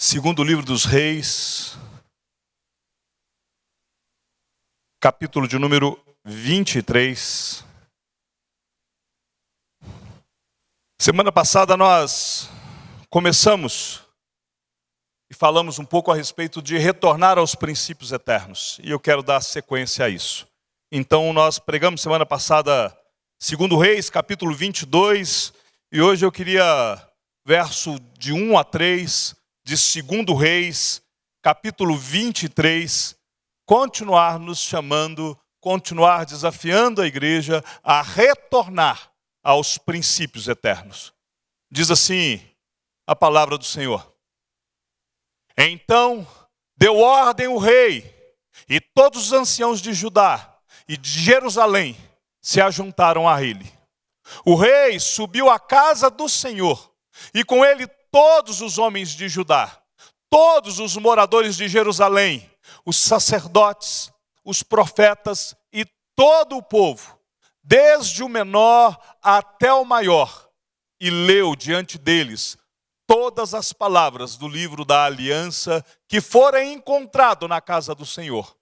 Segundo livro dos Reis, capítulo de número 23. Semana passada nós começamos e falamos um pouco a respeito de retornar aos princípios eternos. E eu quero dar sequência a isso. Então nós pregamos semana passada segundo Reis, capítulo 22. E hoje eu queria, verso de 1 a 3, de segundo Reis, capítulo 23, continuar nos chamando, continuar desafiando a igreja a retornar aos princípios eternos. Diz assim a palavra do Senhor. Então deu ordem o rei, e todos os anciãos de Judá e de Jerusalém se ajuntaram a ele. O rei subiu à casa do Senhor, e com ele todos os homens de Judá, todos os moradores de Jerusalém, os sacerdotes, os profetas e todo o povo, desde o menor até o maior, e leu diante deles todas as palavras do livro da aliança que fora encontrado na casa do Senhor.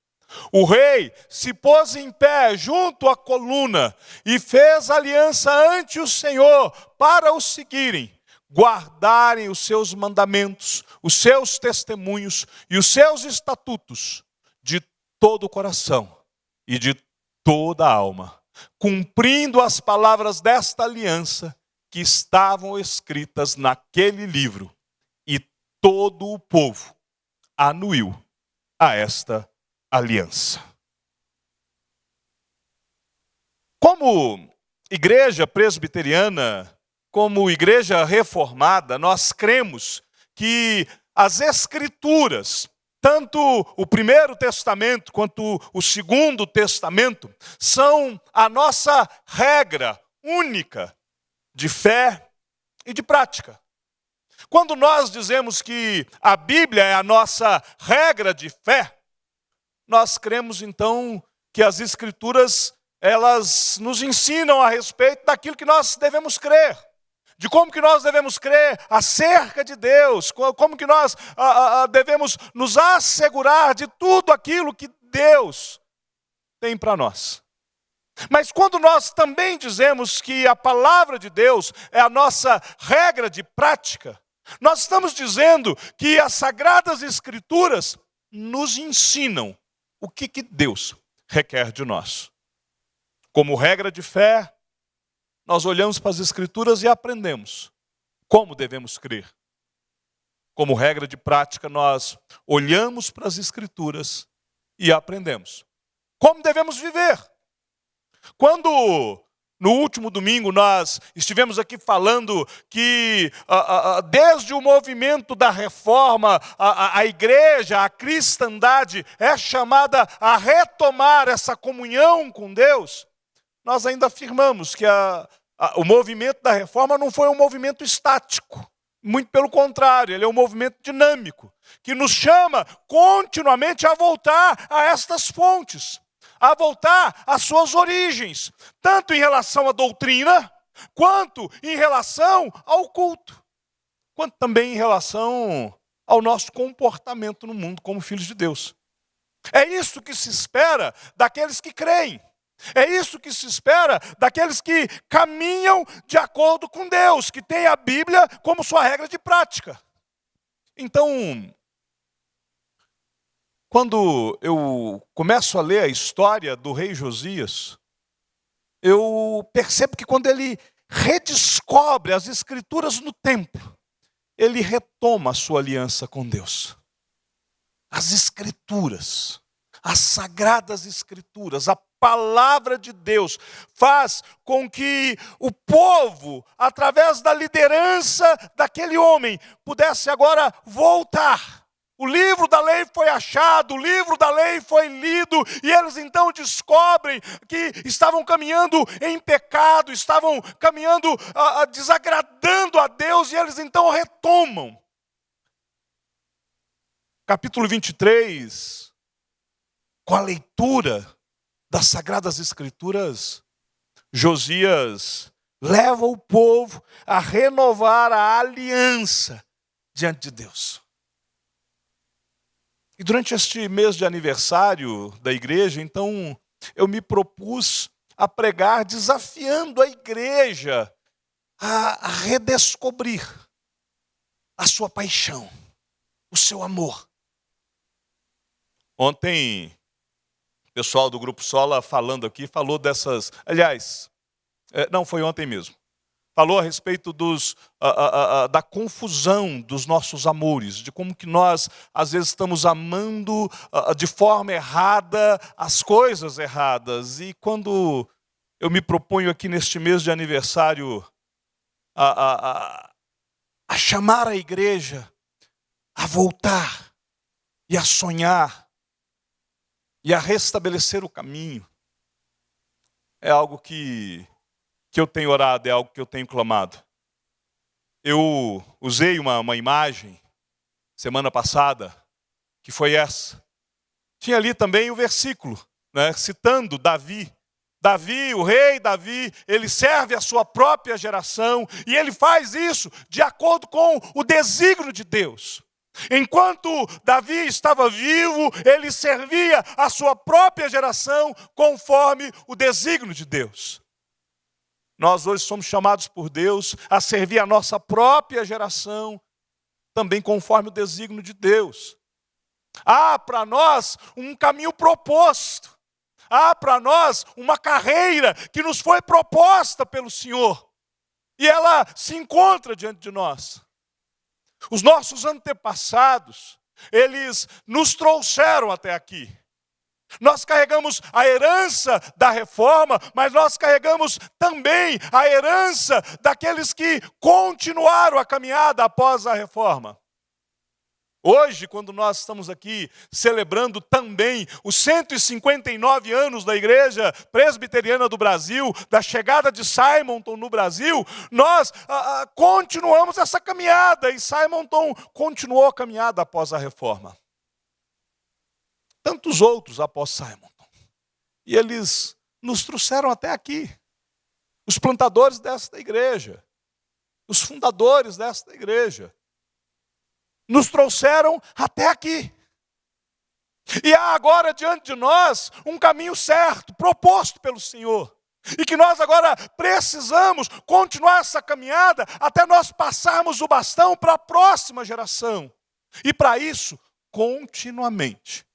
O rei se pôs em pé junto à coluna e fez aliança ante o Senhor para o seguirem, guardarem os seus mandamentos, os seus testemunhos e os seus estatutos de todo o coração e de toda a alma, cumprindo as palavras desta aliança que estavam escritas naquele livro. E todo o povo anuiu a esta aliança. Como igreja presbiteriana, como igreja reformada, nós cremos que as Escrituras, tanto o Primeiro Testamento quanto o Segundo Testamento, são a nossa regra única de fé e de prática. Quando nós dizemos que a Bíblia é a nossa regra de fé, nós cremos então que as Escrituras, elas nos ensinam a respeito daquilo que nós devemos crer, de como que nós devemos crer acerca de Deus, como que nós devemos nos assegurar de tudo aquilo que Deus tem para nós. Mas quando nós também dizemos que a palavra de Deus é a nossa regra de prática, nós estamos dizendo que as Sagradas Escrituras nos ensinam o que Deus requer de nós. Como regra de fé, nós olhamos para as Escrituras e aprendemos como devemos crer. Como regra de prática, nós olhamos para as Escrituras e aprendemos como devemos viver. Quando no último domingo nós estivemos aqui falando que desde o movimento da reforma, a igreja, a cristandade é chamada a retomar essa comunhão com Deus, nós ainda afirmamos que o movimento da reforma não foi um movimento estático. Muito pelo contrário, ele é um movimento dinâmico, que nos chama continuamente a voltar a estas fontes, a voltar às suas origens, tanto em relação à doutrina, quanto em relação ao culto, quanto também em relação ao nosso comportamento no mundo como filhos de Deus. É isso que se espera daqueles que creem. É isso que se espera daqueles que caminham de acordo com Deus, que têm a Bíblia como sua regra de prática. Então, quando eu começo a ler a história do rei Josias, eu percebo que quando ele redescobre as Escrituras no templo, ele retoma a sua aliança com Deus. As Escrituras, as Sagradas Escrituras, a palavra de Deus faz com que o povo, através da liderança daquele homem, pudesse agora voltar. O livro da lei foi achado, o livro da lei foi lido, e eles então descobrem que estavam caminhando em pecado, estavam caminhando desagradando a Deus, e eles então retomam. Capítulo 23, com a leitura das Sagradas Escrituras, Josias leva o povo a renovar a aliança diante de Deus. E durante este mês de aniversário da igreja, então, eu me propus a pregar desafiando a igreja a redescobrir a sua paixão, o seu amor. Ontem, o pessoal do Grupo Sola falando aqui, falou dessas... Aliás, não, foi ontem mesmo. Falou a respeito da confusão dos nossos amores, de como que nós, às vezes, estamos amando de forma errada as coisas erradas. E quando eu me proponho aqui neste mês de aniversário a chamar a igreja a voltar e a sonhar e a restabelecer o caminho, é algo que eu tenho orado, é algo que eu tenho clamado. Eu usei uma imagem semana passada, que foi essa. Tinha ali também o versículo, né, citando Davi. Davi, o rei Davi, ele serve a sua própria geração e ele faz isso de acordo com o desígnio de Deus. Enquanto Davi estava vivo, ele servia a sua própria geração conforme o desígnio de Deus. Nós hoje somos chamados por Deus a servir a nossa própria geração, também conforme o desígnio de Deus. Há para nós um caminho proposto. Há para nós uma carreira que nos foi proposta pelo Senhor. E ela se encontra diante de nós. Os nossos antepassados, eles nos trouxeram até aqui. Nós carregamos a herança da reforma, mas nós carregamos também a herança daqueles que continuaram a caminhada após a reforma. Hoje, quando nós estamos aqui celebrando também os 159 anos da Igreja Presbiteriana do Brasil, da chegada de Simonton no Brasil, nós continuamos essa caminhada e Simonton continuou a caminhada após a reforma. Tantos outros após Simonton. E eles nos trouxeram até aqui. Os plantadores desta igreja. Os fundadores desta igreja. Nos trouxeram até aqui. E há agora diante de nós um caminho certo, proposto pelo Senhor. E que nós agora precisamos continuar essa caminhada até nós passarmos o bastão para a próxima geração. E para isso, continuamente.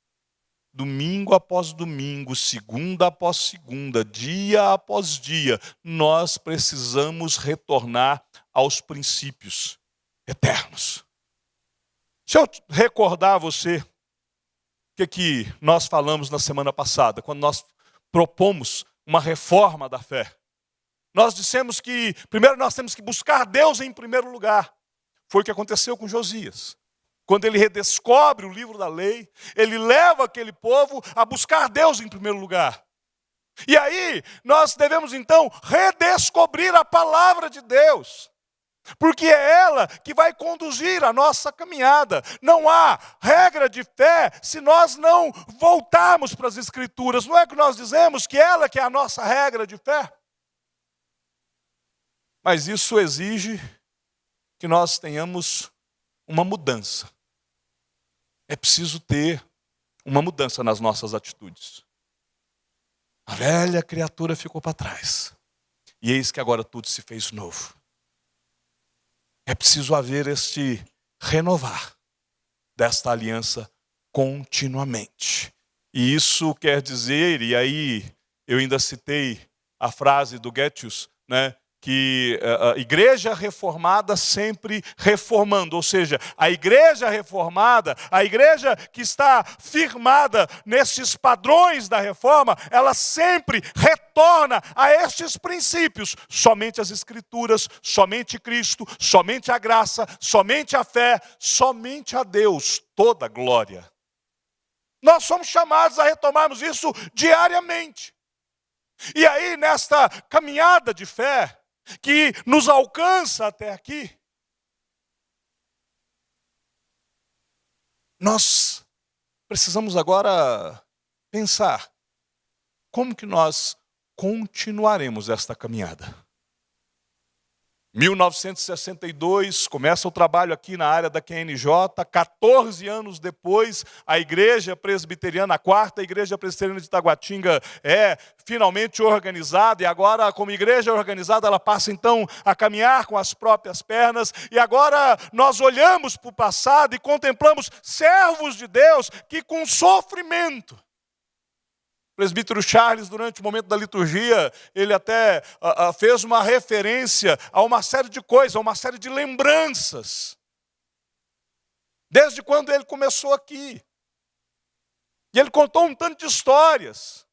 Domingo após domingo, segunda após segunda, dia após dia, nós precisamos retornar aos princípios eternos. Deixa eu recordar a você o que nós falamos na semana passada, quando nós propomos uma reforma da fé. Nós dissemos que primeiro nós temos que buscar Deus em primeiro lugar. Foi o que aconteceu com Josias. Quando ele redescobre o livro da lei, ele leva aquele povo a buscar Deus em primeiro lugar. E aí, nós devemos então redescobrir a palavra de Deus. Porque é ela que vai conduzir a nossa caminhada. Não há regra de fé se nós não voltarmos para as Escrituras. Não é que nós dizemos que ela que é a nossa regra de fé? Mas isso exige que nós tenhamos uma mudança. É preciso ter uma mudança nas nossas atitudes. A velha criatura ficou para trás. E eis que agora tudo se fez novo. É preciso haver este renovar desta aliança continuamente. E isso quer dizer, e aí eu ainda citei a frase do Goethe, né? Que a igreja reformada sempre reformando, ou seja, a igreja reformada, a igreja que está firmada nesses padrões da reforma, ela sempre retorna a estes princípios, somente as Escrituras, somente Cristo, somente a graça, somente a fé, somente a Deus, toda a glória. Nós somos chamados a retomarmos isso diariamente. E aí, nesta caminhada de fé, que nos alcança até aqui, nós precisamos agora pensar como que nós continuaremos esta caminhada. 1962, começa o trabalho aqui na área da QNJ. 14 anos depois, a igreja presbiteriana, a quarta igreja presbiteriana de Taguatinga é finalmente organizada. E agora, como igreja organizada, ela passa então a caminhar com as próprias pernas. E agora nós olhamos para o passado e contemplamos servos de Deus que com sofrimento. O presbítero Charles, durante o momento da liturgia, ele até fez uma referência a uma série de coisas, a uma série de lembranças. Desde quando ele começou aqui. E ele contou um tanto de histórias.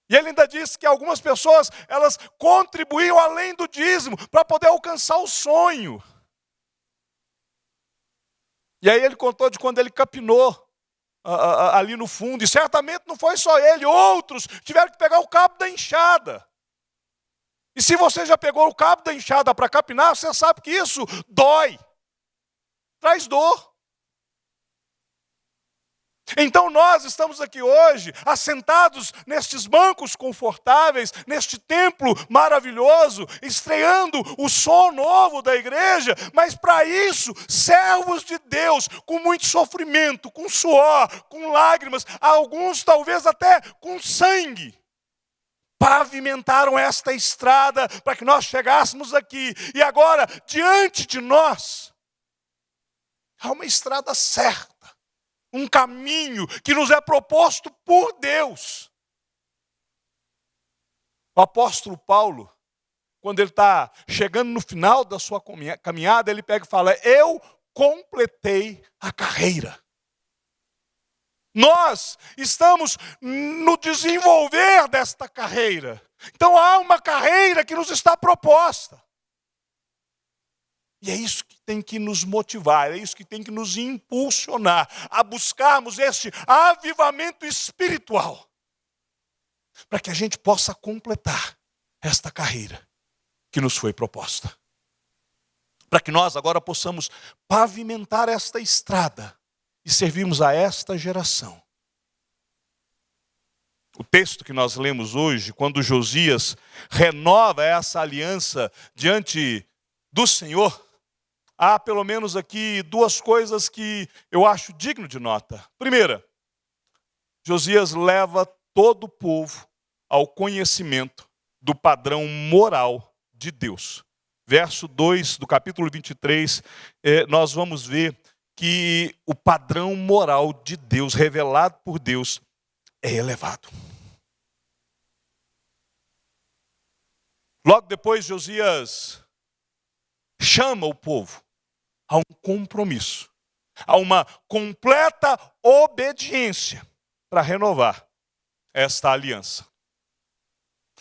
E ele ainda disse que algumas pessoas, elas contribuíam além do dízimo para poder alcançar o sonho. E aí ele contou de quando ele capinou ali no fundo, e certamente não foi só ele, outros tiveram que pegar o cabo da enxada. E se você já pegou o cabo da enxada para capinar, você sabe que isso dói, traz dor. Então nós estamos aqui hoje, assentados nestes bancos confortáveis, neste templo maravilhoso, estreando o som novo da igreja, mas para isso, servos de Deus, com muito sofrimento, com suor, com lágrimas, alguns talvez até com sangue, pavimentaram esta estrada para que nós chegássemos aqui. E agora, diante de nós, há uma estrada certa. Um caminho que nos é proposto por Deus. O apóstolo Paulo, quando ele está chegando no final da sua caminhada, ele pega e fala: eu completei a carreira. Nós estamos no desenvolver desta carreira. Então há uma carreira que nos está proposta. E é isso que tem que nos motivar, é isso que tem que nos impulsionar a buscarmos este avivamento espiritual, para que a gente possa completar esta carreira que nos foi proposta. Para que nós agora possamos pavimentar esta estrada e servirmos a esta geração. O texto que nós lemos hoje, quando Josias renova essa aliança diante do Senhor, há pelo menos aqui duas coisas que eu acho digno de nota. Primeira, Josias leva todo o povo ao conhecimento do padrão moral de Deus. Verso 2 do capítulo 23, nós vamos ver que o padrão moral de Deus, revelado por Deus, é elevado. Logo depois, Josias chama o povo a um compromisso, a uma completa obediência para renovar esta aliança.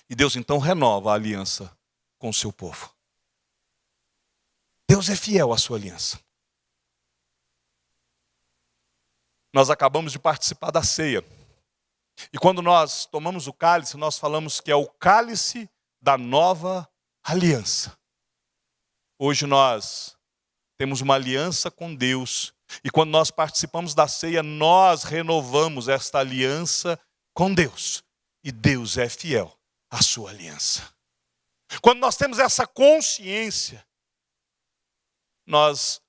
E Deus então renova a aliança com o seu povo. Deus é fiel à sua aliança. Nós acabamos de participar da ceia. E quando nós tomamos o cálice, nós falamos que é o cálice da nova aliança. Hoje nós temos uma aliança com Deus. E quando nós participamos da ceia, nós renovamos esta aliança com Deus. E Deus é fiel à sua aliança. Quando nós temos essa consciência, nós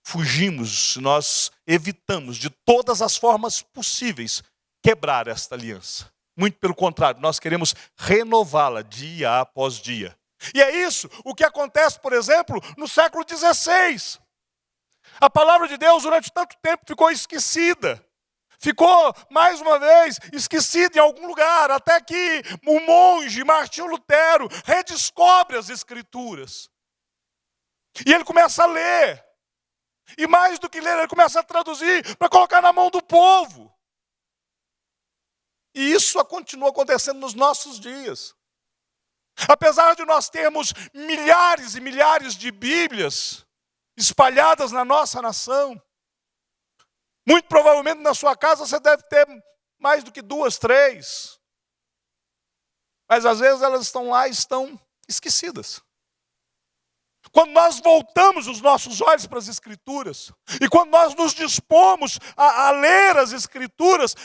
fugimos, nós evitamos de todas as formas possíveis quebrar esta aliança. Muito pelo contrário, nós queremos renová-la dia após dia. E é isso o que acontece, por exemplo, no século XVI. A palavra de Deus durante tanto tempo ficou esquecida. Ficou, mais uma vez, esquecida em algum lugar, até que o monge Martinho Lutero redescobre as Escrituras. E ele começa a ler. E mais do que ler, ele começa a traduzir para colocar na mão do povo. E isso continua acontecendo nos nossos dias. Apesar de nós termos milhares e milhares de Bíblias espalhadas na nossa nação, muito provavelmente na sua casa você deve ter mais do que 2, 3. Mas às vezes elas estão lá e estão esquecidas. Quando nós voltamos os nossos olhos para as Escrituras, e quando nós nos dispomos a ler as Escrituras,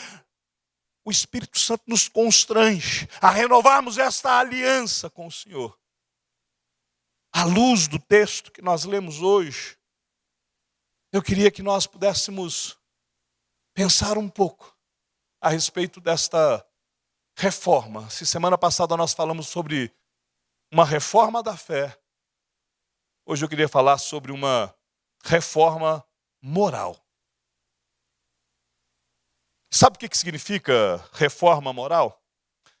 o Espírito Santo nos constrange a renovarmos esta aliança com o Senhor. à luz do texto que nós lemos hoje, eu queria que nós pudéssemos pensar um pouco a respeito desta reforma. Se semana passada nós falamos sobre uma reforma da fé, hoje eu queria falar sobre uma reforma moral. Sabe o que significa reforma moral?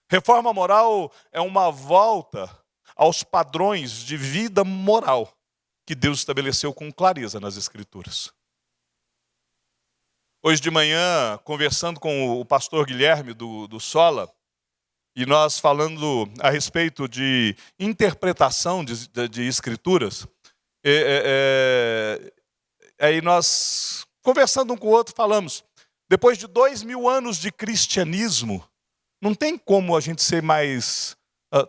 Reforma moral é uma volta aos padrões de vida moral que Deus estabeleceu com clareza nas Escrituras. Hoje de manhã, conversando com o pastor Guilherme do Sola, e nós falando a respeito de interpretação de Escrituras, aí nós, conversando um com o outro, falamos, depois de 2000 anos de cristianismo, não tem como a gente ser mais...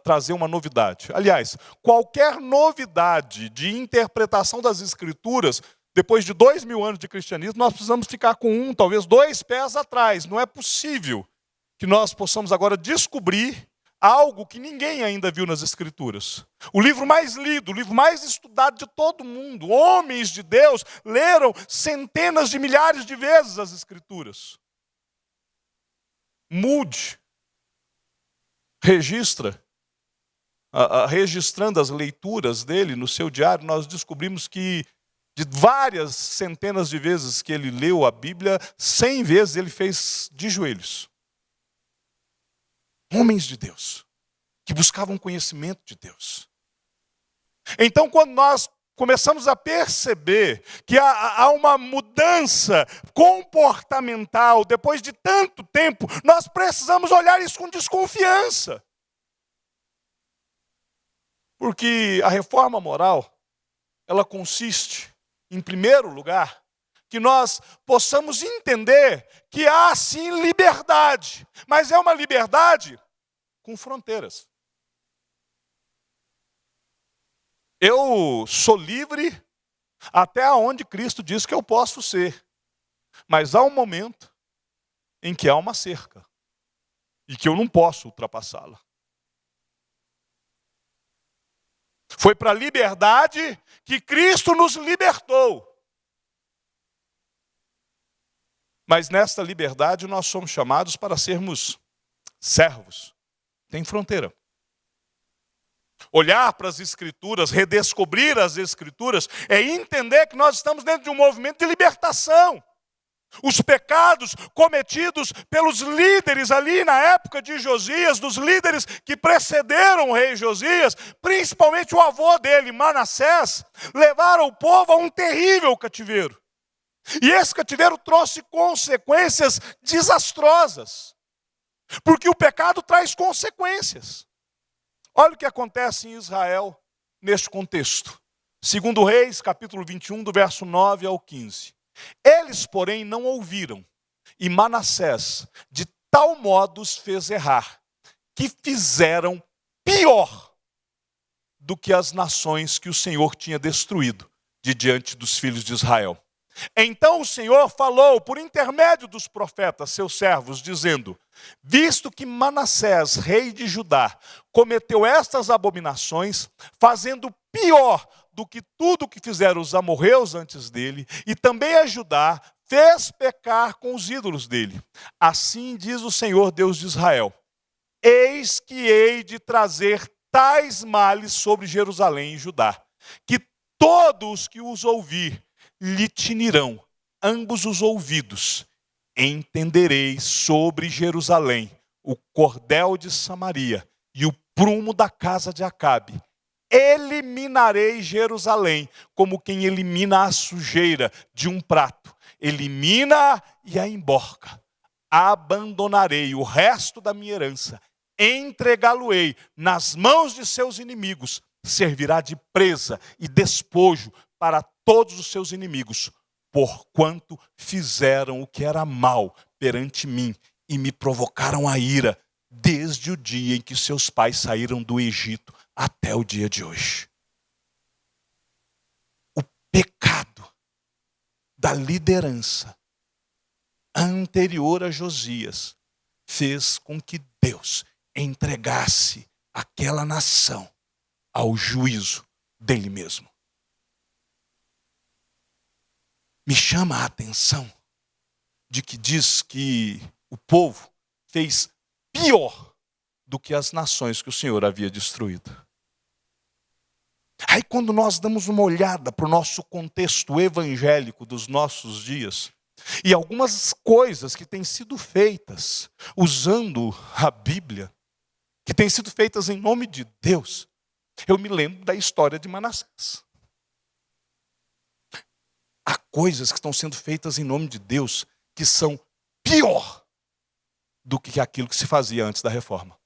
trazer uma novidade. Aliás, qualquer novidade de interpretação das Escrituras, depois de 2000 anos de cristianismo, nós precisamos ficar com talvez 2 pés atrás. Não é possível que nós possamos agora descobrir algo que ninguém ainda viu nas Escrituras. O livro mais lido, o livro mais estudado de todo mundo, homens de Deus leram centenas de milhares de vezes as Escrituras. Mude, registra. Registrando as leituras dele no seu diário, nós descobrimos que de várias centenas de vezes que ele leu a Bíblia, 100 vezes ele fez de joelhos. Homens de Deus, que buscavam conhecimento de Deus. Então, quando nós começamos a perceber que há uma mudança comportamental, depois de tanto tempo, nós precisamos olhar isso com desconfiança. Porque a reforma moral, ela consiste, em primeiro lugar, que nós possamos entender que há sim liberdade, mas é uma liberdade com fronteiras. Eu sou livre até onde Cristo diz que eu posso ser, mas há um momento em que há uma cerca e que eu não posso ultrapassá-la. Foi para a liberdade que Cristo nos libertou. Mas nesta liberdade nós somos chamados para sermos servos. Tem fronteira. Olhar para as Escrituras, redescobrir as Escrituras, é entender que nós estamos dentro de um movimento de libertação. Os pecados cometidos pelos líderes ali na época de Josias, dos líderes que precederam o rei Josias, principalmente o avô dele, Manassés, levaram o povo a um terrível cativeiro. E esse cativeiro trouxe consequências desastrosas, porque o pecado traz consequências. Olha o que acontece em Israel neste contexto. Segundo Reis, capítulo 21, do verso 9 ao 15. Eles, porém, não ouviram, e Manassés de tal modo os fez errar, que fizeram pior do que as nações que o Senhor tinha destruído de diante dos filhos de Israel. Então o Senhor falou por intermédio dos profetas, seus servos, dizendo: visto que Manassés, rei de Judá, cometeu estas abominações, fazendo pior do que tudo que fizeram os amorreus antes dele, e também a Judá fez pecar com os ídolos dele. Assim diz o Senhor Deus de Israel: eis que hei de trazer tais males sobre Jerusalém e Judá, que todos que os ouvir lhe tinirão ambos os ouvidos. Entendereis sobre Jerusalém o cordel de Samaria e o prumo da casa de Acabe. Eliminarei Jerusalém como quem elimina a sujeira de um prato. Elimina e a emborca. Abandonarei o resto da minha herança. Entregá-lo-ei nas mãos de seus inimigos. Servirá de presa e despojo para todos os seus inimigos, porquanto fizeram o que era mal perante mim e me provocaram a ira, desde o dia em que seus pais saíram do Egito até o dia de hoje. O pecado da liderança anterior a Josias fez com que Deus entregasse aquela nação ao juízo dele mesmo. Me chama a atenção de que diz que o povo fez pior do que as nações que o Senhor havia destruído. Aí quando nós damos uma olhada para o nosso contexto evangélico dos nossos dias, e algumas coisas que têm sido feitas usando a Bíblia, que têm sido feitas em nome de Deus, eu me lembro da história de Manassés. Há coisas que estão sendo feitas em nome de Deus que são pior do que aquilo que se fazia antes da reforma.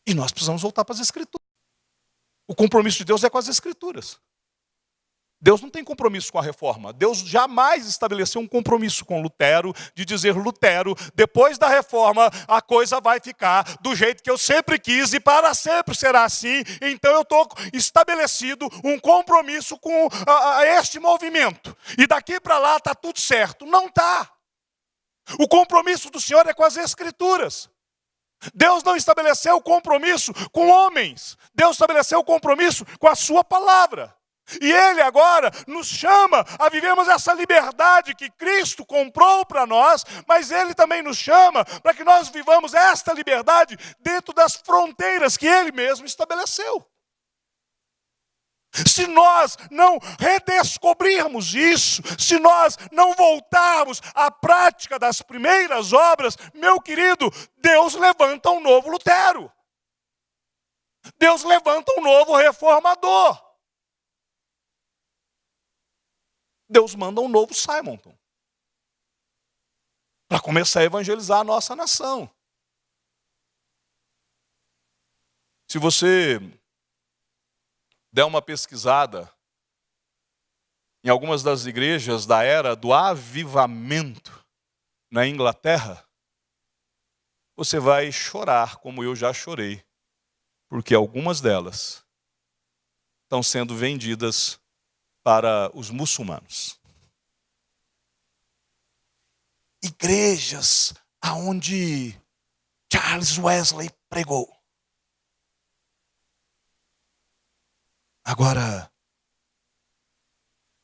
E nós precisamos voltar para as Escrituras. O compromisso de Deus é com as Escrituras. Deus não tem compromisso com a reforma. Deus jamais estabeleceu um compromisso com Lutero, de dizer, Lutero, depois da reforma, a coisa vai ficar do jeito que eu sempre quis e para sempre será assim. Então eu estou estabelecido um compromisso com este movimento. E daqui para lá está tudo certo. Não está. O compromisso do Senhor é com as Escrituras. Deus não estabeleceu compromisso com homens. Deus estabeleceu compromisso com a sua palavra. E Ele agora nos chama a vivermos essa liberdade que Cristo comprou para nós, mas Ele também nos chama para que nós vivamos esta liberdade dentro das fronteiras que Ele mesmo estabeleceu. Se nós não redescobrirmos isso, se nós não voltarmos à prática das primeiras obras, meu querido, Deus levanta um novo Lutero. Deus levanta um novo reformador. Deus manda um novo Simonton para começar a evangelizar a nossa nação. Se você der uma pesquisada em algumas das igrejas da era do avivamento na Inglaterra, você vai chorar como eu já chorei, porque algumas delas estão sendo vendidas para os muçulmanos. Igrejas aonde Charles Wesley pregou. Agora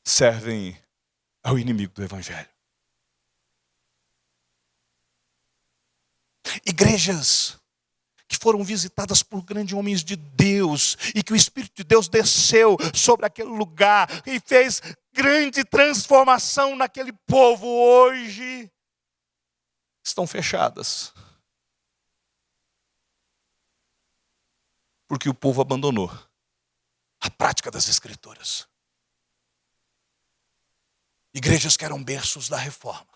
servem ao inimigo do Evangelho. Igrejas que foram visitadas por grandes homens de Deus, e que o Espírito de Deus desceu sobre aquele lugar e fez grande transformação naquele povo, hoje estão fechadas. Porque o povo abandonou a prática das Escrituras. Igrejas que eram berços da reforma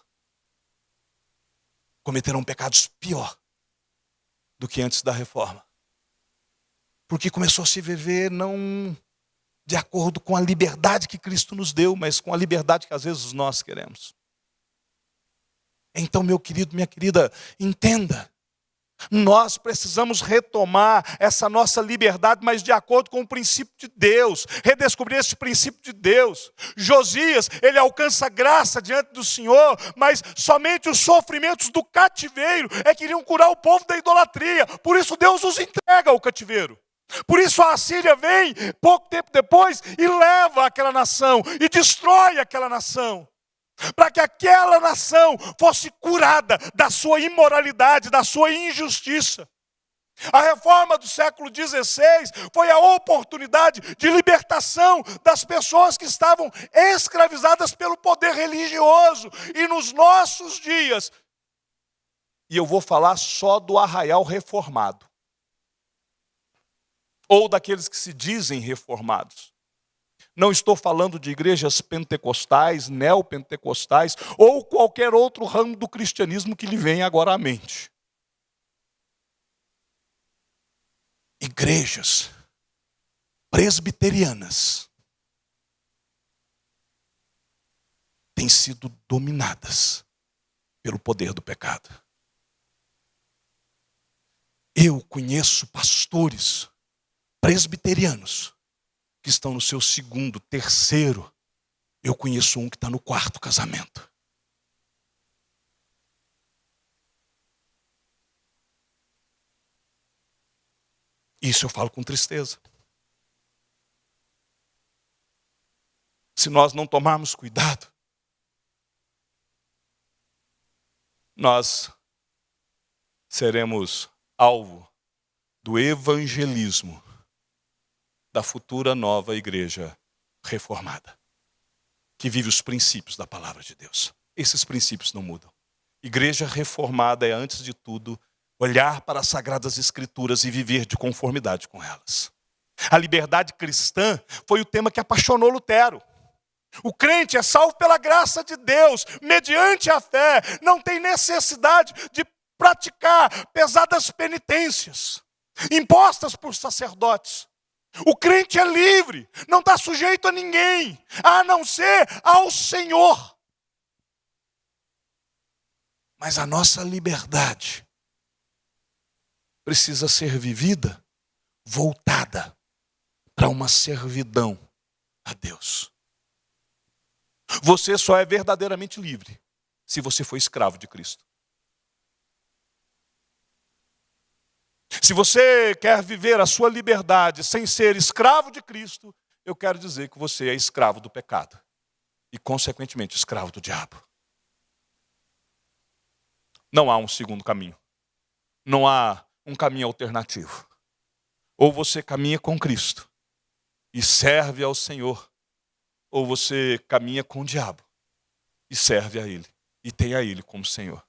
cometeram pecados pior do que antes da reforma. Porque começou a se viver não de acordo com a liberdade que Cristo nos deu, mas com a liberdade que às vezes nós queremos. Então, meu querido, minha querida, entenda. Nós precisamos retomar essa nossa liberdade, mas de acordo com o princípio de Deus. Redescobrir esse princípio de Deus. Josias, ele alcança graça diante do Senhor, mas somente os sofrimentos do cativeiro é que iriam curar o povo da idolatria. Por isso Deus os entrega ao cativeiro. Por isso a Assíria vem, pouco tempo depois, e leva aquela nação, e destrói aquela nação. Para que aquela nação fosse curada da sua imoralidade, da sua injustiça. A reforma do século XVI foi a oportunidade de libertação das pessoas que estavam escravizadas pelo poder religioso. E nos nossos dias, e eu vou falar só do arraial reformado, ou daqueles que se dizem reformados. Não estou falando de igrejas pentecostais, neopentecostais, ou qualquer outro ramo do cristianismo que lhe venha agora à mente. Igrejas presbiterianas têm sido dominadas pelo poder do pecado. Eu conheço pastores presbiterianos que estão no seu segundo, terceiro. Eu conheço um que está no quarto casamento. Isso eu falo com tristeza. se nós não tomarmos cuidado, nós seremos alvo do evangelismo da futura nova igreja reformada, que vive os princípios da palavra de Deus. Esses princípios não mudam. Igreja reformada é, antes de tudo, olhar para as Sagradas Escrituras e viver de conformidade com elas. A liberdade cristã foi o tema que apaixonou Lutero. O crente é salvo pela graça de Deus, mediante a fé, não tem necessidade de praticar pesadas penitências, impostas por sacerdotes. O crente é livre, não está sujeito a ninguém, a não ser ao Senhor. Mas a nossa liberdade precisa ser vivida, voltada para uma servidão a Deus. Você só é verdadeiramente livre se você for escravo de Cristo. Se você quer viver a sua liberdade sem ser escravo de Cristo, eu quero dizer que você é escravo do pecado e, consequentemente, escravo do diabo. Não há um segundo caminho. Não há um caminho alternativo. Ou você caminha com Cristo e serve ao Senhor, ou você caminha com o diabo e serve a Ele, e tem a Ele como Senhor.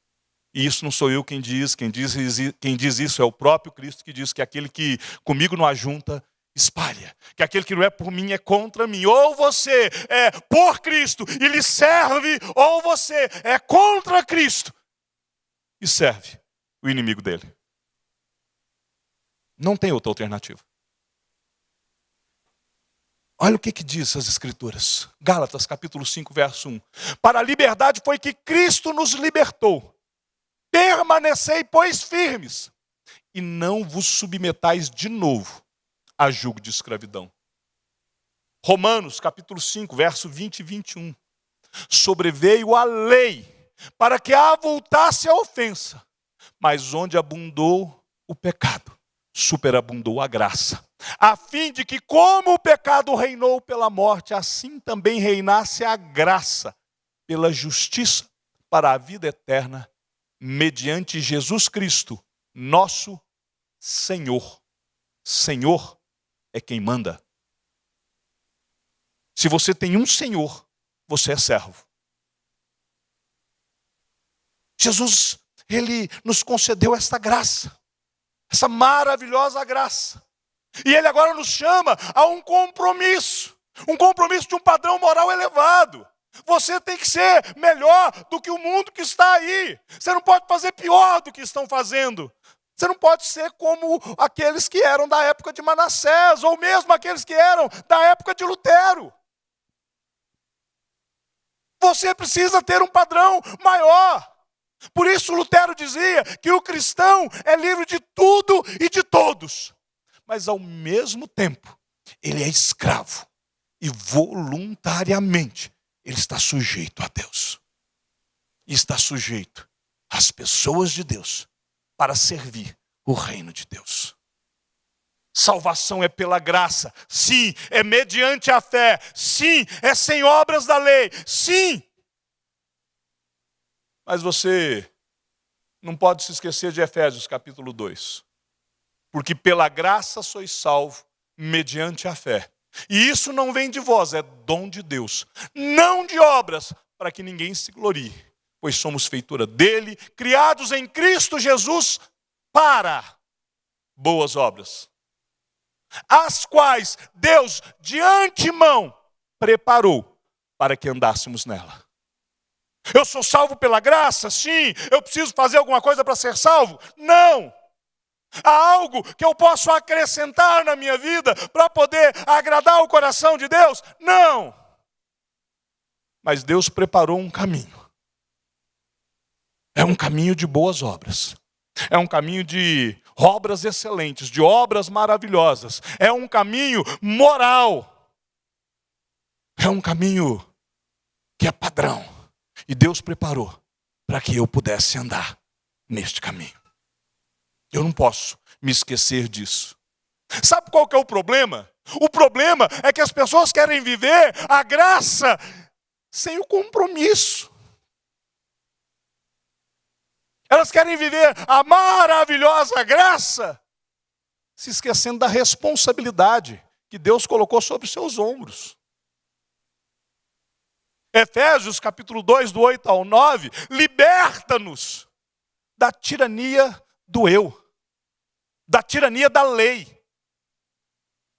E isso não sou eu quem diz isso é o próprio Cristo que diz que aquele que comigo não ajunta, espalha. Que aquele que não é por mim é contra mim. Ou você é por Cristo e lhe serve, ou você é contra Cristo e serve o inimigo dele. Não tem outra alternativa. Olha o que diz as Escrituras. Gálatas capítulo 5, verso 1. Para a liberdade foi que Cristo nos libertou. Permanecei, pois, firmes, e não vos submetais de novo a jugo de escravidão. Romanos capítulo 5, verso 20 e 21. Sobreveio a lei para que avultasse a ofensa, mas onde abundou o pecado, superabundou a graça, a fim de que, como o pecado reinou pela morte, assim também reinasse a graça pela justiça para a vida eterna, mediante Jesus Cristo, nosso Senhor. Senhor é quem manda. Se você tem um Senhor, você é servo. Jesus, Ele nos concedeu esta graça, essa maravilhosa graça. E Ele agora nos chama a um compromisso de um padrão moral elevado. Você tem que ser melhor do que o mundo que está aí. Você não pode fazer pior do que estão fazendo. Você não pode ser como aqueles que eram da época de Manassés, ou mesmo aqueles que eram da época de Lutero. Você precisa ter um padrão maior. Por isso Lutero dizia que o cristão é livre de tudo e de todos. Mas ao mesmo tempo, ele é escravo. E voluntariamente, ele está sujeito a Deus. E está sujeito às pessoas de Deus para servir o reino de Deus. Salvação é pela graça. Sim, é mediante a fé. Sim, é sem obras da lei. Sim. Mas você não pode se esquecer de Efésios capítulo 2. Porque pela graça sois salvo mediante a fé. E isso não vem de vós, é dom de Deus. Não de obras, para que ninguém se glorie. Pois somos feitura dele, criados em Cristo Jesus para boas obras, as quais Deus de antemão preparou para que andássemos nela. Eu sou salvo pela graça? Sim. Eu preciso fazer alguma coisa para ser salvo? Não. Há algo que eu posso acrescentar na minha vida para poder agradar o coração de Deus? Não. Mas Deus preparou um caminho. É um caminho de boas obras. É um caminho de obras excelentes, de obras maravilhosas. É um caminho moral. É um caminho que é padrão. E Deus preparou para que eu pudesse andar neste caminho. Eu não posso me esquecer disso. Sabe qual que é o problema? O problema é que as pessoas querem viver a graça sem o compromisso. Elas querem viver a maravilhosa graça, se esquecendo da responsabilidade que Deus colocou sobre os seus ombros. Efésios capítulo 2, do 8 ao 9, liberta-nos da tirania do eu, da tirania da lei.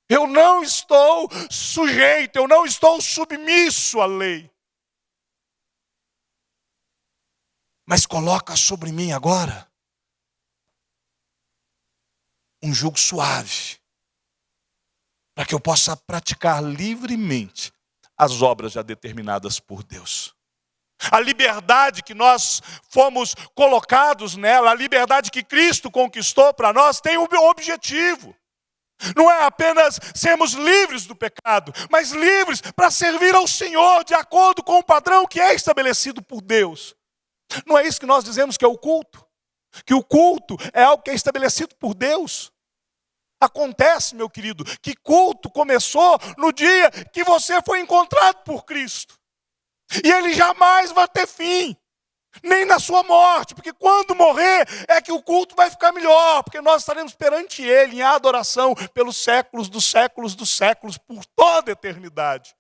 Eu não estou sujeito, eu não estou submisso à lei. Mas coloca sobre mim agora um jugo suave, para que eu possa praticar livremente as obras já determinadas por Deus. A liberdade que nós fomos colocados nela, a liberdade que Cristo conquistou para nós, tem um objetivo. Não é apenas sermos livres do pecado, mas livres para servir ao Senhor de acordo com o padrão que é estabelecido por Deus. Não é isso que nós dizemos que é o culto? Que o culto é algo que é estabelecido por Deus? Acontece, meu querido, que culto começou no dia que você foi encontrado por Cristo. E ele jamais vai ter fim, nem na sua morte, porque quando morrer é que o culto vai ficar melhor, porque nós estaremos perante ele em adoração pelos séculos dos séculos dos séculos, por toda a eternidade.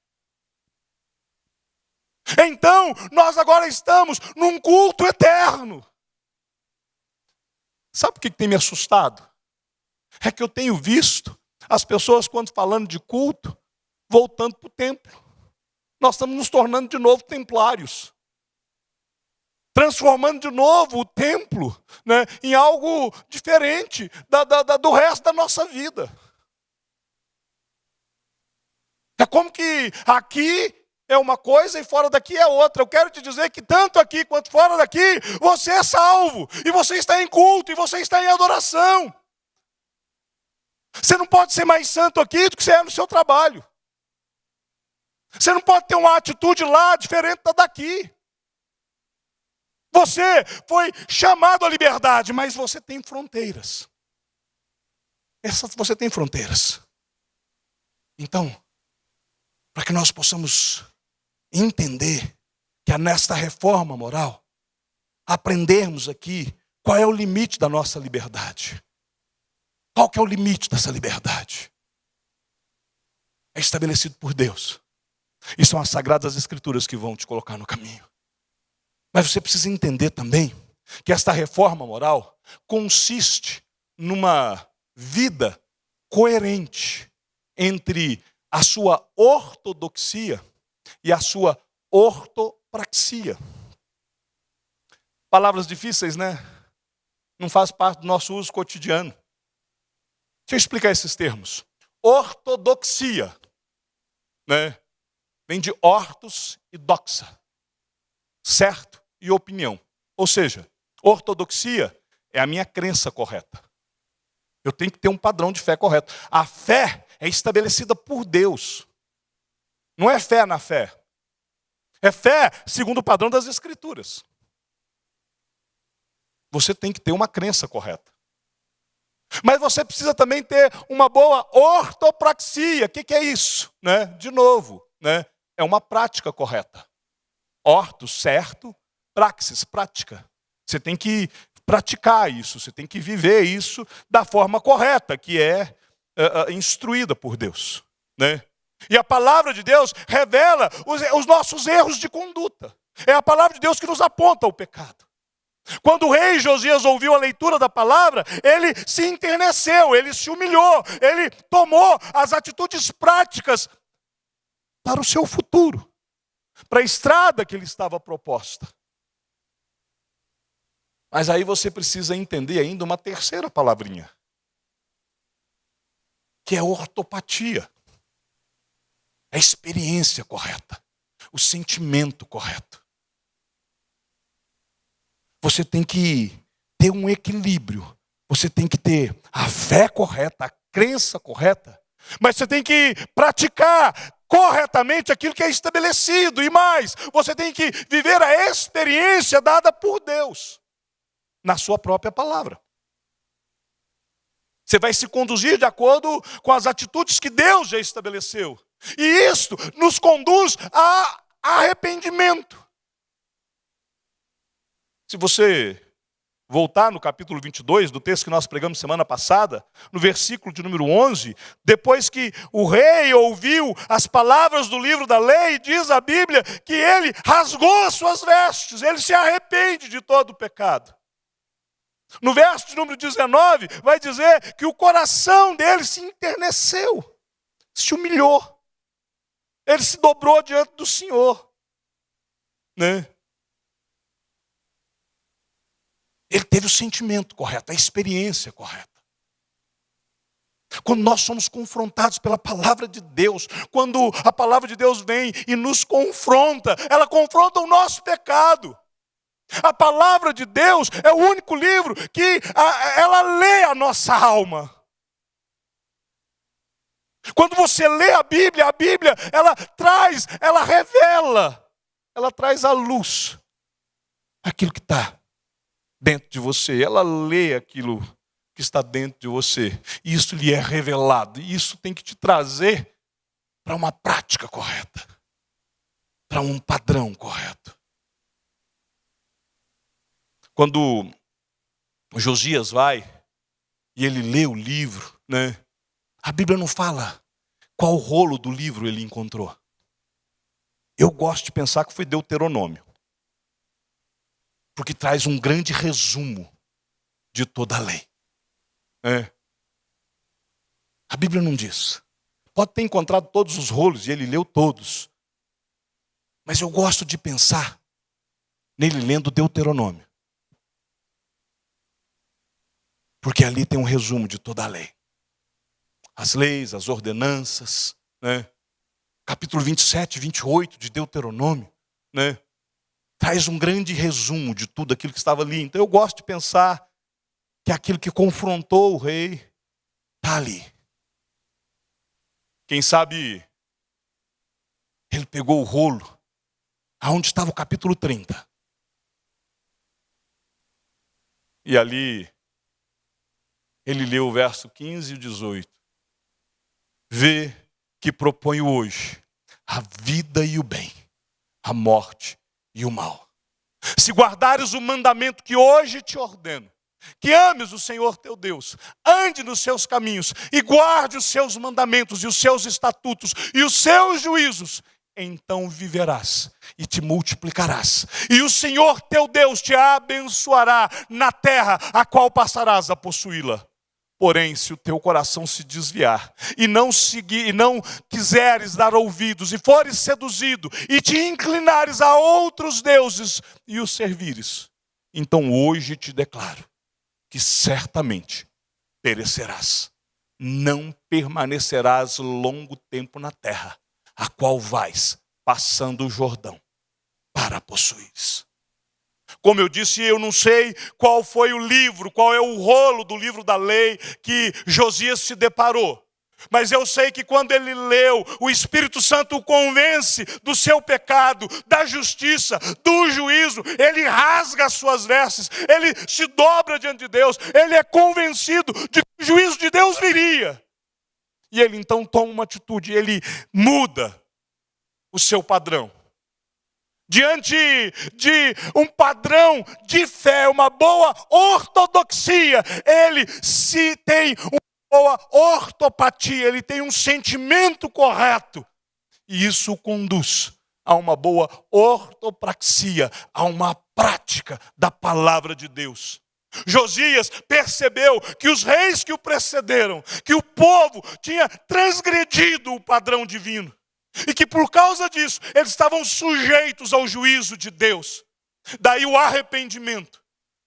Então, nós agora estamos num culto eterno. Sabe o que tem me assustado? É que eu tenho visto as pessoas, quando falando de culto, voltando para o templo. Nós estamos nos tornando de novo templários. Transformando de novo o templo, né, em algo diferente do resto da nossa vida. É como que aqui é uma coisa e fora daqui é outra. Eu quero te dizer que tanto aqui quanto fora daqui, você é salvo. E você está em culto, e você está em adoração. Você não pode ser mais santo aqui do que você é no seu trabalho. Você não pode ter uma atitude lá diferente da daqui. Você foi chamado à liberdade, mas você tem fronteiras. Você tem fronteiras. Então, para que nós possamos entender que nesta reforma moral, aprendermos aqui qual é o limite da nossa liberdade. Qual que é o limite dessa liberdade? É estabelecido por Deus. E são as Sagradas Escrituras que vão te colocar no caminho. Mas você precisa entender também que esta reforma moral consiste numa vida coerente entre a sua ortodoxia e a sua ortopraxia. Palavras difíceis, né? Não faz parte do nosso uso cotidiano. Deixa eu explicar esses termos. Ortodoxia, né? Vem de ortos e doxa, certo e opinião. Ou seja, ortodoxia é a minha crença correta. Eu tenho que ter um padrão de fé correto. A fé é estabelecida por Deus. Não é fé na fé. É fé segundo o padrão das Escrituras. Você tem que ter uma crença correta. Mas você precisa também ter uma boa ortopraxia. O que é isso? Né? De novo, né? É uma prática correta. Orto, certo. Praxis, prática. Você tem que praticar isso, você tem que viver isso da forma correta, que é instruída por Deus. Né? E a palavra de Deus revela os nossos erros de conduta. É a palavra de Deus que nos aponta ao pecado. Quando o rei Josias ouviu a leitura da palavra, ele se enterneceu, ele se humilhou, ele tomou as atitudes práticas para o seu futuro, para a estrada que lhe estava proposta. Mas aí você precisa entender ainda uma terceira palavrinha, que é ortopatia. A experiência correta, o sentimento correto. Você tem que ter um equilíbrio, você tem que ter a fé correta, a crença correta, mas você tem que praticar corretamente aquilo que é estabelecido. E mais, você tem que viver a experiência dada por Deus, na sua própria palavra. Você vai se conduzir de acordo com as atitudes que Deus já estabeleceu. E isto nos conduz a arrependimento. Se você voltar no capítulo 22, do texto que nós pregamos semana passada, no versículo de número 11, depois que o rei ouviu as palavras do livro da lei, diz a Bíblia que ele rasgou as suas vestes, ele se arrepende de todo o pecado. No verso de número 19, vai dizer que o coração dele se enterneceu, se humilhou, ele se dobrou diante do Senhor, né? Ele teve o sentimento correto, a experiência correta. Quando nós somos confrontados pela palavra de Deus, quando a palavra de Deus vem e nos confronta, ela confronta o nosso pecado. A palavra de Deus é o único livro que ela lê a nossa alma. Quando você lê a Bíblia ela revela, ela traz à luz aquilo que está dentro de você. Ela lê aquilo que está dentro de você. E isso lhe é revelado. E isso tem que te trazer para uma prática correta. Para um padrão correto. Quando Josias vai e ele lê o livro, né? A Bíblia não fala qual rolo do livro ele encontrou. Eu gosto de pensar que foi Deuteronômio. Porque traz um grande resumo de toda a lei. A Bíblia não diz. Pode ter encontrado todos os rolos e ele leu todos. Mas eu gosto de pensar nele lendo Deuteronômio. Porque ali tem um resumo de toda a lei. As leis, as ordenanças, né? Capítulo 27, 28 de Deuteronômio, né? Traz um grande resumo de tudo aquilo que estava ali. Então eu gosto de pensar que aquilo que confrontou o rei está ali. Quem sabe ele pegou o rolo aonde estava o capítulo 30. E ali ele leu o verso 15 e 18. Vê que proponho hoje a vida e o bem, a morte e o mal. Se guardares o mandamento que hoje te ordeno, que ames o Senhor teu Deus, ande nos seus caminhos e guarde os seus mandamentos e os seus estatutos e os seus juízos, então viverás e te multiplicarás. E o Senhor teu Deus te abençoará na terra a qual passarás a possuí-la. Porém, se o teu coração se desviar e não quiseres dar ouvidos e fores seduzido e te inclinares a outros deuses e os servires, então hoje te declaro que certamente perecerás. Não permanecerás longo tempo na terra, a qual vais passando o Jordão para possuires. Como eu disse, eu não sei qual foi o livro, qual é o rolo do livro da lei que Josias se deparou. Mas eu sei que quando ele leu, o Espírito Santo o convence do seu pecado, da justiça, do juízo. Ele rasga as suas vestes, ele se dobra diante de Deus. Ele é convencido de que o juízo de Deus viria. E ele então toma uma atitude, ele muda o seu padrão. Diante de um padrão de fé, uma boa ortodoxia, ele se tem uma boa ortopatia, ele tem um sentimento correto. E isso o conduz a uma boa ortopraxia, a uma prática da palavra de Deus. Josias percebeu que os reis que o precederam, que o povo tinha transgredido o padrão divino. E que por causa disso, eles estavam sujeitos ao juízo de Deus. Daí o arrependimento,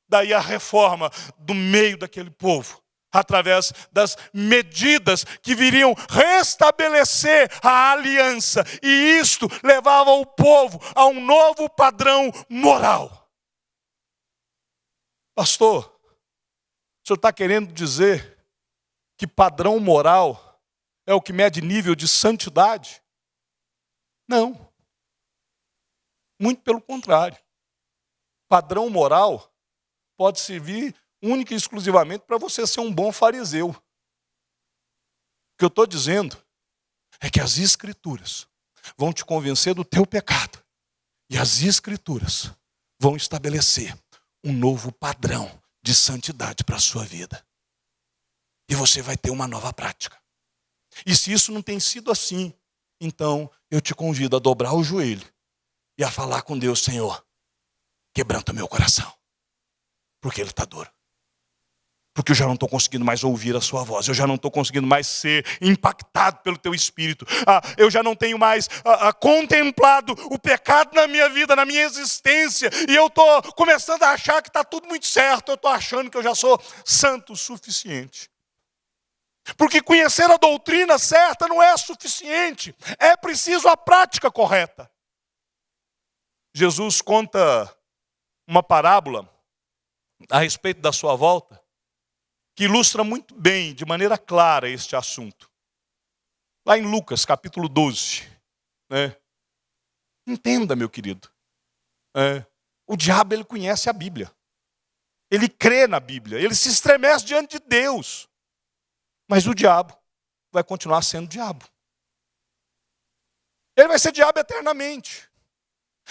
daí a reforma do meio daquele povo. Através das medidas que viriam restabelecer a aliança. E isto levava o povo a um novo padrão moral. Pastor, o senhor está querendo dizer que padrão moral é o que mede nível de santidade? Não. Muito pelo contrário. Padrão moral pode servir única e exclusivamente para você ser um bom fariseu. que eu estou dizendo é que as Escrituras vão te convencer do teu pecado. E as Escrituras vão estabelecer um novo padrão de santidade para a sua vida. E você vai ter uma nova prática. E se isso não tem sido assim, então eu te convido a dobrar o joelho e a falar com Deus: Senhor, quebranta meu coração, porque ele está duro. Porque eu já não estou conseguindo mais ouvir a sua voz. Eu já não estou conseguindo mais ser impactado pelo teu Espírito. Eu já não tenho mais contemplado o pecado na minha vida, na minha existência. E eu estou começando a achar que está tudo muito certo. Eu estou achando que eu já sou santo o suficiente. Porque conhecer a doutrina certa não é suficiente. É preciso a prática correta. Jesus conta uma parábola a respeito da sua volta, que ilustra muito bem, de maneira clara, este assunto. Lá em Lucas, capítulo 12. Né? Entenda, meu querido. O diabo, ele conhece a Bíblia. Ele crê na Bíblia. Ele se estremece diante de Deus. Mas o diabo vai continuar sendo diabo. Ele vai ser diabo eternamente.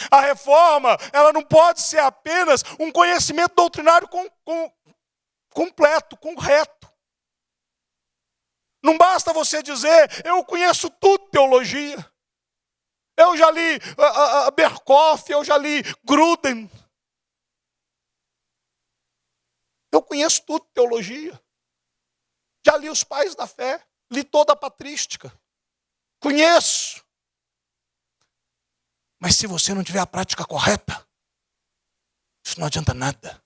A reforma, ela não pode ser apenas um conhecimento doutrinário completo, correto. Não basta você dizer: eu conheço tudo teologia. Eu já li Berkhoff, eu já li Gruden. Eu conheço tudo teologia. Já li os pais da fé, li toda a patrística. Conheço. Mas se você não tiver a prática correta, isso não adianta nada.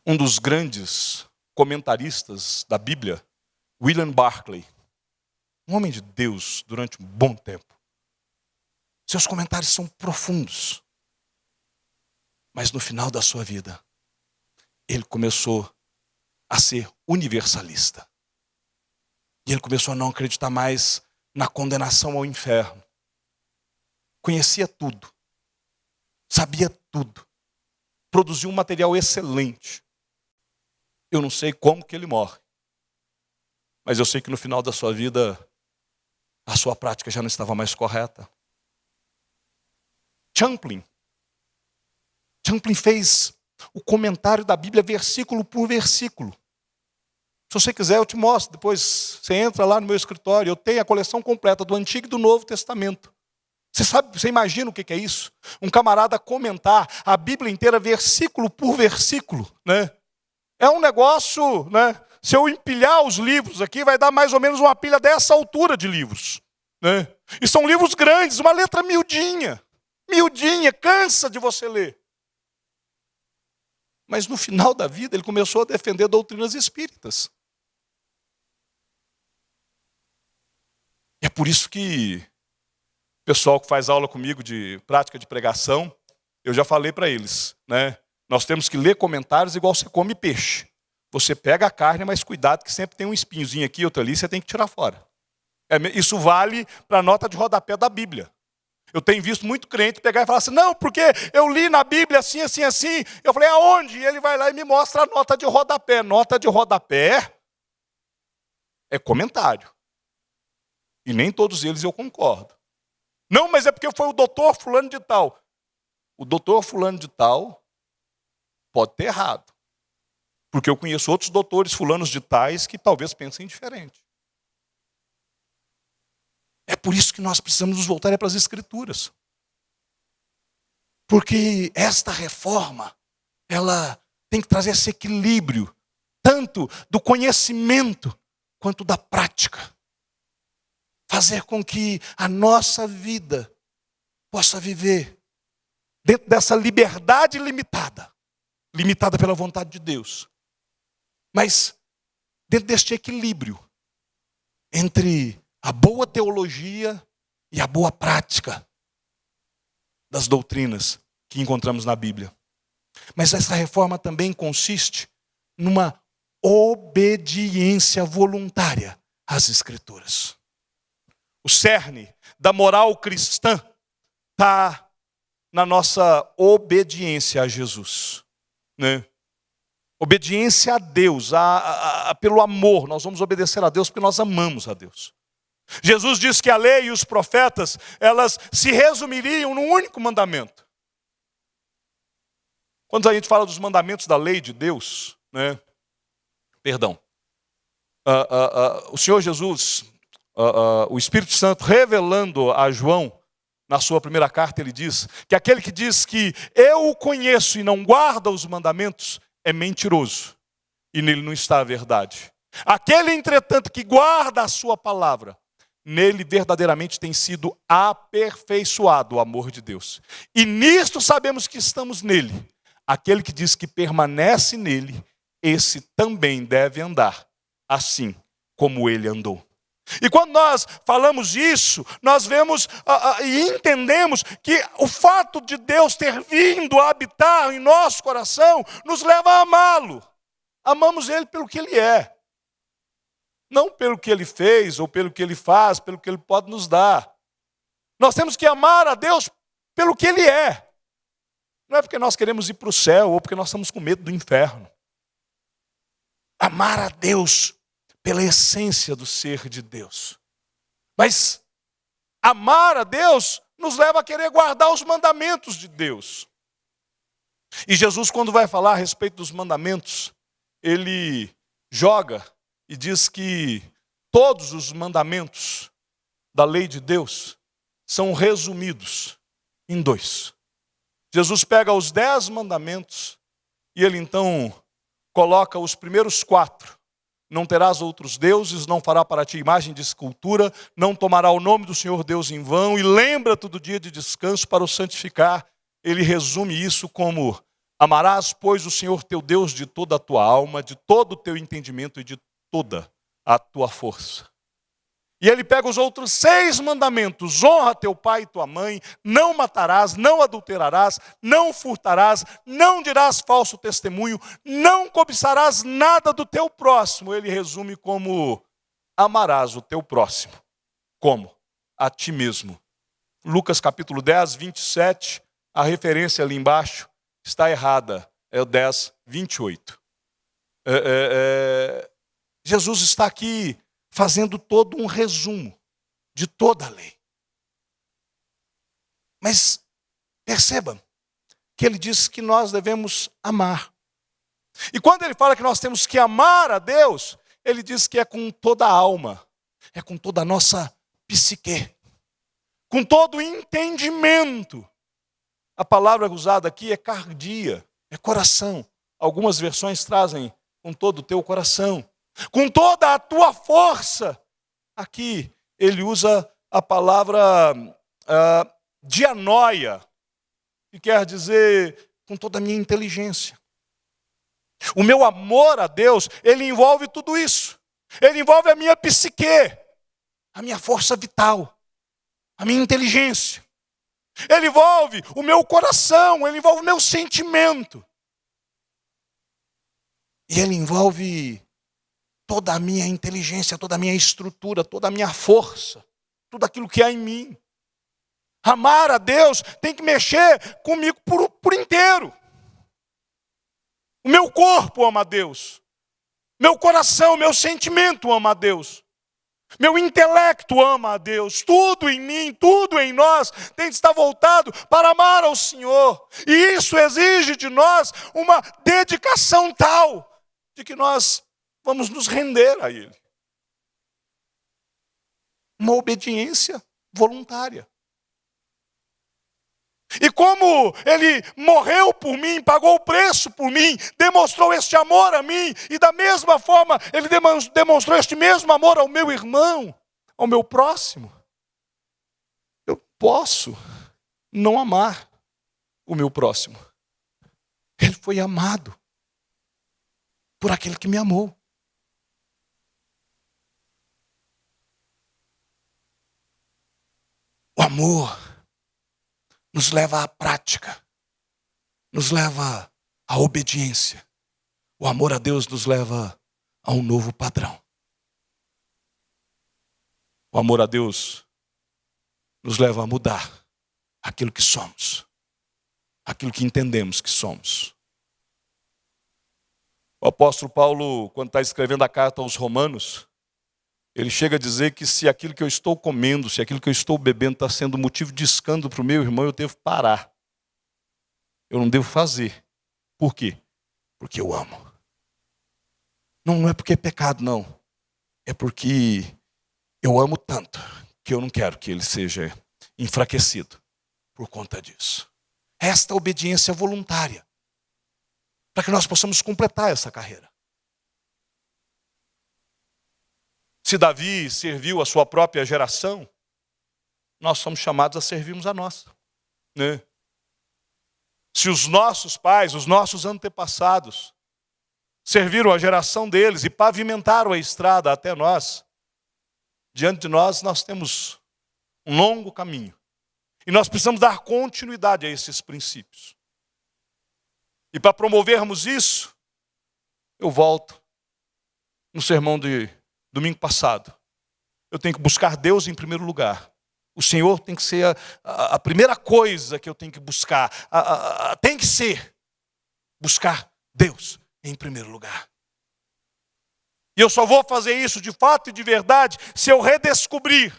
Um dos grandes comentaristas da Bíblia, William Barclay, um homem de Deus durante um bom tempo. Seus comentários são profundos. Mas no final da sua vida, ele começou a ser universalista. E ele começou a não acreditar mais na condenação ao inferno. Conhecia tudo. Sabia tudo. Produziu um material excelente. Eu não sei como que ele morre. Mas eu sei que no final da sua vida, a sua prática já não estava mais correta. Champlin fez o comentário da Bíblia versículo por versículo. Se você quiser, eu te mostro. Depois você entra lá no meu escritório. Eu tenho a coleção completa do Antigo e do Novo Testamento. Você imagina o que é isso? Um camarada comentar a Bíblia inteira, versículo por versículo. Né? É um negócio, né? Se eu empilhar os livros aqui, vai dar mais ou menos uma pilha dessa altura de livros. Né? E são livros grandes, uma letra miudinha. Miudinha, cansa de você ler. Mas no final da vida, ele começou a defender doutrinas espíritas. E é por isso que o pessoal que faz aula comigo de prática de pregação, eu já falei para eles, né? Nós temos que ler comentários igual você come peixe. Você pega a carne, mas cuidado que sempre tem um espinhozinho aqui, outro ali, você tem que tirar fora. Isso vale para a nota de rodapé da Bíblia. Eu tenho visto muito crente pegar e falar assim: não, porque eu li na Bíblia assim, assim, assim. Eu falei: aonde? E ele vai lá e me mostra a nota de rodapé. Nota de rodapé é comentário. E nem todos eles eu concordo. Não, mas é porque foi o doutor fulano de tal. O doutor fulano de tal pode ter errado. Porque eu conheço outros doutores fulanos de tais que talvez pensem diferente. É por isso que nós precisamos nos voltar para as Escrituras. Porque esta reforma, ela tem que trazer esse equilíbrio, tanto do conhecimento quanto da prática. Fazer com que a nossa vida possa viver dentro dessa liberdade limitada pela vontade de Deus, mas dentro deste equilíbrio entre a boa teologia e a boa prática das doutrinas que encontramos na Bíblia. Mas essa reforma também consiste numa obediência voluntária às Escrituras. O cerne da moral cristã está na nossa obediência a Jesus. Né? Obediência a Deus, pelo amor. Nós vamos obedecer a Deus porque nós amamos a Deus. Jesus disse que a lei e os profetas, elas se resumiriam num único mandamento. Quando a gente fala dos mandamentos da lei de Deus, né? Perdão. O Senhor Jesus, o Espírito Santo, revelando a João, na sua primeira carta, ele diz que aquele que diz que eu o conheço e não guarda os mandamentos, é mentiroso, e nele não está a verdade. Aquele, entretanto, que guarda a sua palavra, nele verdadeiramente tem sido aperfeiçoado o amor de Deus. E nisto sabemos que estamos nele. Aquele que diz que permanece nele, esse também deve andar assim como ele andou. E quando nós falamos isso, nós vemos e entendemos que o fato de Deus ter vindo a habitar em nosso coração nos leva a amá-lo. Amamos Ele pelo que Ele é. Não pelo que Ele fez, ou pelo que Ele faz, pelo que Ele pode nos dar. Nós temos que amar a Deus pelo que Ele é. Não é porque nós queremos ir para o céu, ou porque nós estamos com medo do inferno. Amar a Deus pela essência do ser de Deus. Mas amar a Deus nos leva a querer guardar os mandamentos de Deus. E Jesus, quando vai falar a respeito dos mandamentos, ele joga e diz que todos os mandamentos da lei de Deus são resumidos em 2. Jesus pega os 10 mandamentos e ele então coloca os primeiros 4. Não terás outros deuses, não fará para ti imagem de escultura, não tomará o nome do Senhor Deus em vão, e lembra-te do dia de descanso para o santificar. Ele resume isso como: amarás, pois, o Senhor teu Deus de toda a tua alma, de todo o teu entendimento e de toda a tua força. E ele pega os outros 6 mandamentos: honra teu pai e tua mãe, não matarás, não adulterarás, não furtarás, não dirás falso testemunho, não cobiçarás nada do teu próximo. Ele resume como: amarás o teu próximo. Como? A ti mesmo. Lucas capítulo 10, 27, a referência ali embaixo está errada, é o 10, 28. Jesus está aqui fazendo todo um resumo de toda a lei. Mas perceba que ele diz que nós devemos amar. E quando ele fala que nós temos que amar a Deus, ele diz que é com toda a alma, é com toda a nossa psique, com todo o entendimento. A palavra usada aqui é cardia, é coração. Algumas versões trazem com todo o teu coração, com toda a tua força. Aqui ele usa a palavra dianoia, que quer dizer com toda a minha inteligência. O meu amor a Deus, ele envolve tudo isso. Ele envolve a minha psique, a minha força vital, a minha inteligência. Ele envolve o meu coração, ele envolve o meu sentimento. E ele envolve toda a minha inteligência, toda a minha estrutura, toda a minha força, tudo aquilo que há em mim. Amar a Deus tem que mexer comigo por inteiro. O meu corpo ama a Deus. Meu coração, meu sentimento ama a Deus. Meu intelecto ama a Deus. Tudo em mim, tudo em nós tem que estar voltado para amar ao Senhor. E isso exige de nós uma dedicação tal de que nós vamos nos render a Ele. Uma obediência voluntária. E como Ele morreu por mim, pagou o preço por mim, demonstrou este amor a mim, e da mesma forma Ele demonstrou este mesmo amor ao meu irmão, ao meu próximo, eu posso não amar o meu próximo. Ele foi amado por aquele que me amou. O amor nos leva à prática, nos leva à obediência. O amor a Deus nos leva a um novo padrão. O amor a Deus nos leva a mudar aquilo que somos, aquilo que entendemos que somos. O apóstolo Paulo, quando está escrevendo a carta aos Romanos, ele chega a dizer que se aquilo que eu estou comendo, se aquilo que eu estou bebendo está sendo motivo de escândalo para o meu irmão, eu devo parar. Eu não devo fazer. Por quê? Porque eu amo. Não é porque é pecado, não. É porque eu amo tanto que eu não quero que ele seja enfraquecido por conta disso. Esta obediência voluntária, para que nós possamos completar essa carreira. Se Davi serviu a sua própria geração, nós somos chamados a servirmos a nossa, né? Se os nossos pais, os nossos antepassados, serviram a geração deles e pavimentaram a estrada até nós, diante de nós, nós temos um longo caminho. E nós precisamos dar continuidade a esses princípios. E para promovermos isso, eu volto no sermão de domingo passado. Eu tenho que buscar Deus em primeiro lugar. O Senhor tem que ser a primeira coisa que eu tenho que buscar. Tem que ser buscar Deus em primeiro lugar. E eu só vou fazer isso de fato e de verdade se eu redescobrir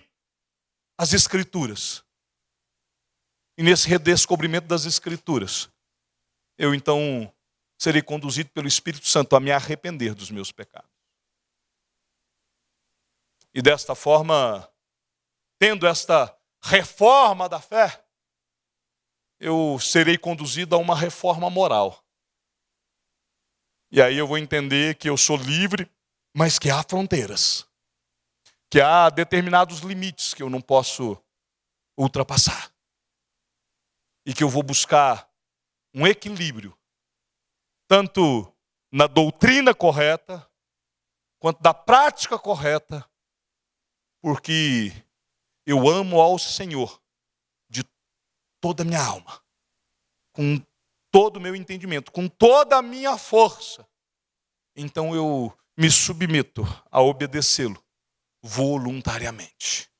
as Escrituras. E nesse redescobrimento das Escrituras, eu então serei conduzido pelo Espírito Santo a me arrepender dos meus pecados. E desta forma, tendo esta reforma da fé, eu serei conduzido a uma reforma moral. E aí eu vou entender que eu sou livre, mas que há fronteiras. Que há determinados limites que eu não posso ultrapassar. E que eu vou buscar um equilíbrio, tanto na doutrina correta, quanto na prática correta, porque eu amo ao Senhor de toda a minha alma, com todo o meu entendimento, com toda a minha força. Então eu me submeto a obedecê-lo voluntariamente.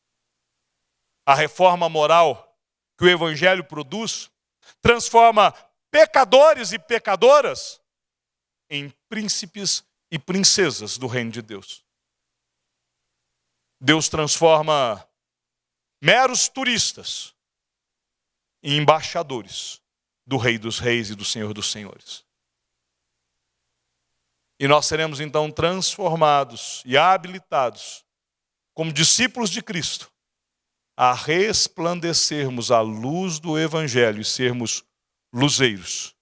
A reforma moral que o Evangelho produz transforma pecadores e pecadoras em príncipes e princesas do reino de Deus. Deus transforma meros turistas em embaixadores do Rei dos Reis e do Senhor dos Senhores. E nós seremos então transformados e habilitados como discípulos de Cristo a resplandecermos a luz do Evangelho e sermos luzeiros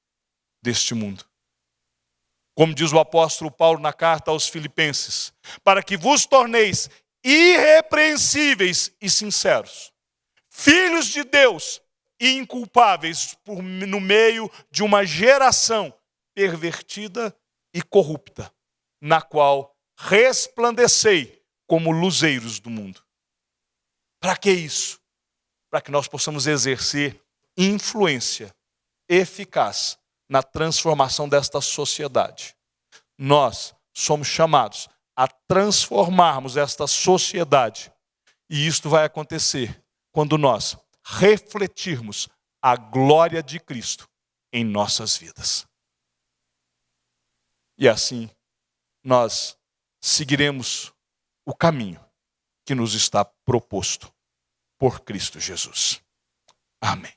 deste mundo. Como diz o apóstolo Paulo na carta aos Filipenses, para que vos torneis irrepreensíveis e sinceros, filhos de Deus e inculpáveis no meio de uma geração pervertida e corrupta, na qual resplandecei como luzeiros do mundo. Para que isso? Para que nós possamos exercer influência eficaz na transformação desta sociedade. Nós somos chamados a transformarmos esta sociedade. E isto vai acontecer quando nós refletirmos a glória de Cristo em nossas vidas. E assim, nós seguiremos o caminho que nos está proposto por Cristo Jesus. Amém.